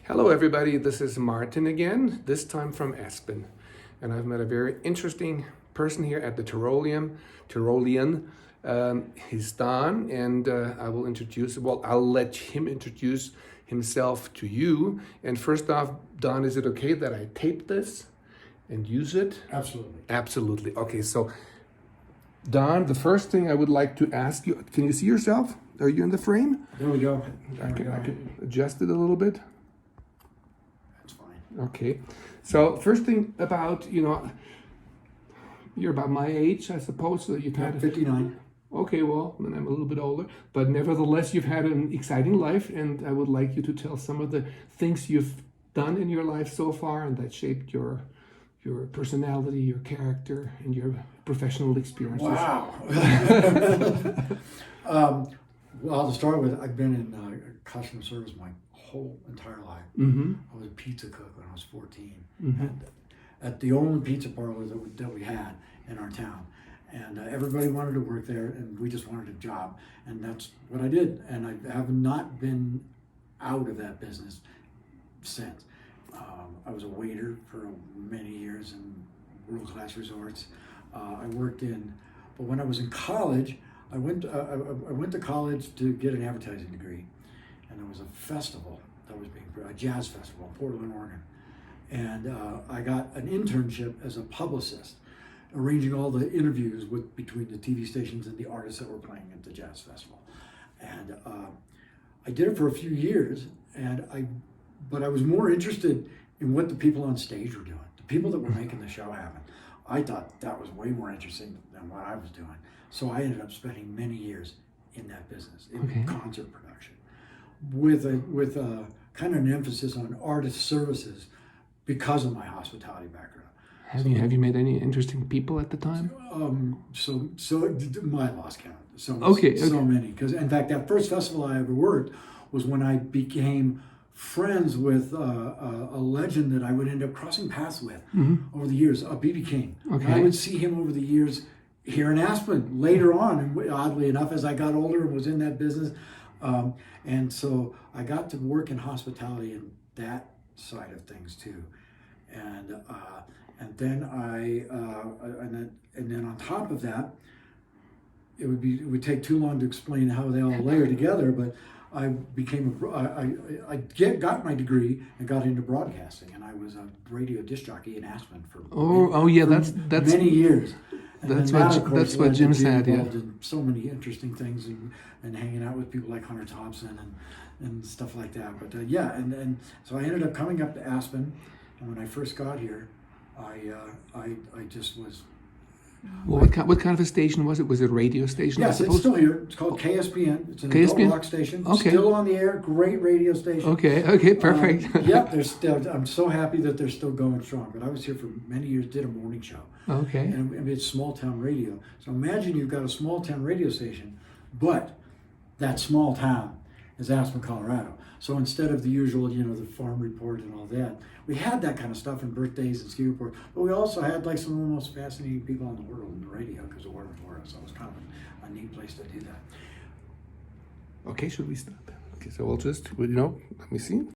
Hello everybody, this is Martin again, this time from Aspen. And I've met a very interesting person here at the Tyrolean. He's Don, and I'll let him introduce himself to you. And first off, Don, is it okay that I tape this and use it? Absolutely. Absolutely. Okay, so Don, the first thing I would like to ask you, can you see yourself? Are you in the frame? There we go. I can adjust it a little bit. That's fine. Okay, so first thing about, you're about my age, I suppose, so you've had 59. Okay, well, then I'm a little bit older, but nevertheless, you've had an exciting life, and I would like you to tell some of the things you've done in your life so far and that shaped your personality, your character, and your professional experiences. Wow. Well, to start with, I've been in customer service my whole entire life. Mm-hmm. I was a pizza cook when I was 14. Mm-hmm. And at the only pizza parlor that we had in our town. And everybody wanted to work there, and we just wanted a job. And that's what I did. And I have not been out of that business since. I was a waiter for many years in world-class resorts. But when I was in college, I went to college to get an advertising degree, and there was a festival that was a jazz festival in Portland, Oregon, and I got an internship as a publicist, arranging all the interviews between the TV stations and the artists that were playing at the jazz festival, and I did it for a few years, but I was more interested in what the people on stage were doing, the people that were making the show happen. I thought that was way more interesting than what I was doing. So I ended up spending many years in that business, in concert production, with a kind of an emphasis on artist services because of my hospitality background. Have you met any interesting people at the time? So I lost count. So many. Because in fact, that first festival I ever worked was when I became friends with a legend that I would end up crossing paths with over the years, B.B. King. Okay. And I would see him over the years here in Aspen later on, and oddly enough, as I got older and was in that business. And so I got to work in hospitality and that side of things too. And then and then on top of that, it would take too long to explain how they all layer together, but I got my degree and got into broadcasting, and I was a radio disc jockey in Aspen for that's many years. And that's what Jim said. Yeah, in so many interesting things and hanging out with people like Hunter Thompson and stuff like that. But and so I ended up coming up to Aspen, and when I first got here, I just was. Well, what kind of a station was it? Was it a radio station? Yes, it's still here. It's called KSPN. It's an adult rock station. Okay. Still on the air. Great radio station. Okay, perfect. Yep, I'm so happy that they're still going strong. But I was here for many years, did a morning show. Okay. And it's small town radio. So imagine you've got a small town radio station, but that small town is Aspen, Colorado. So instead of the usual, the farm report and all that, we had that kind of stuff and birthdays and ski report, but we also had like some of the most fascinating people in the world in the radio because of Warner Flores. So it was kind of a neat place to do that. Okay, should we stop? Okay, so we'll just, let me see.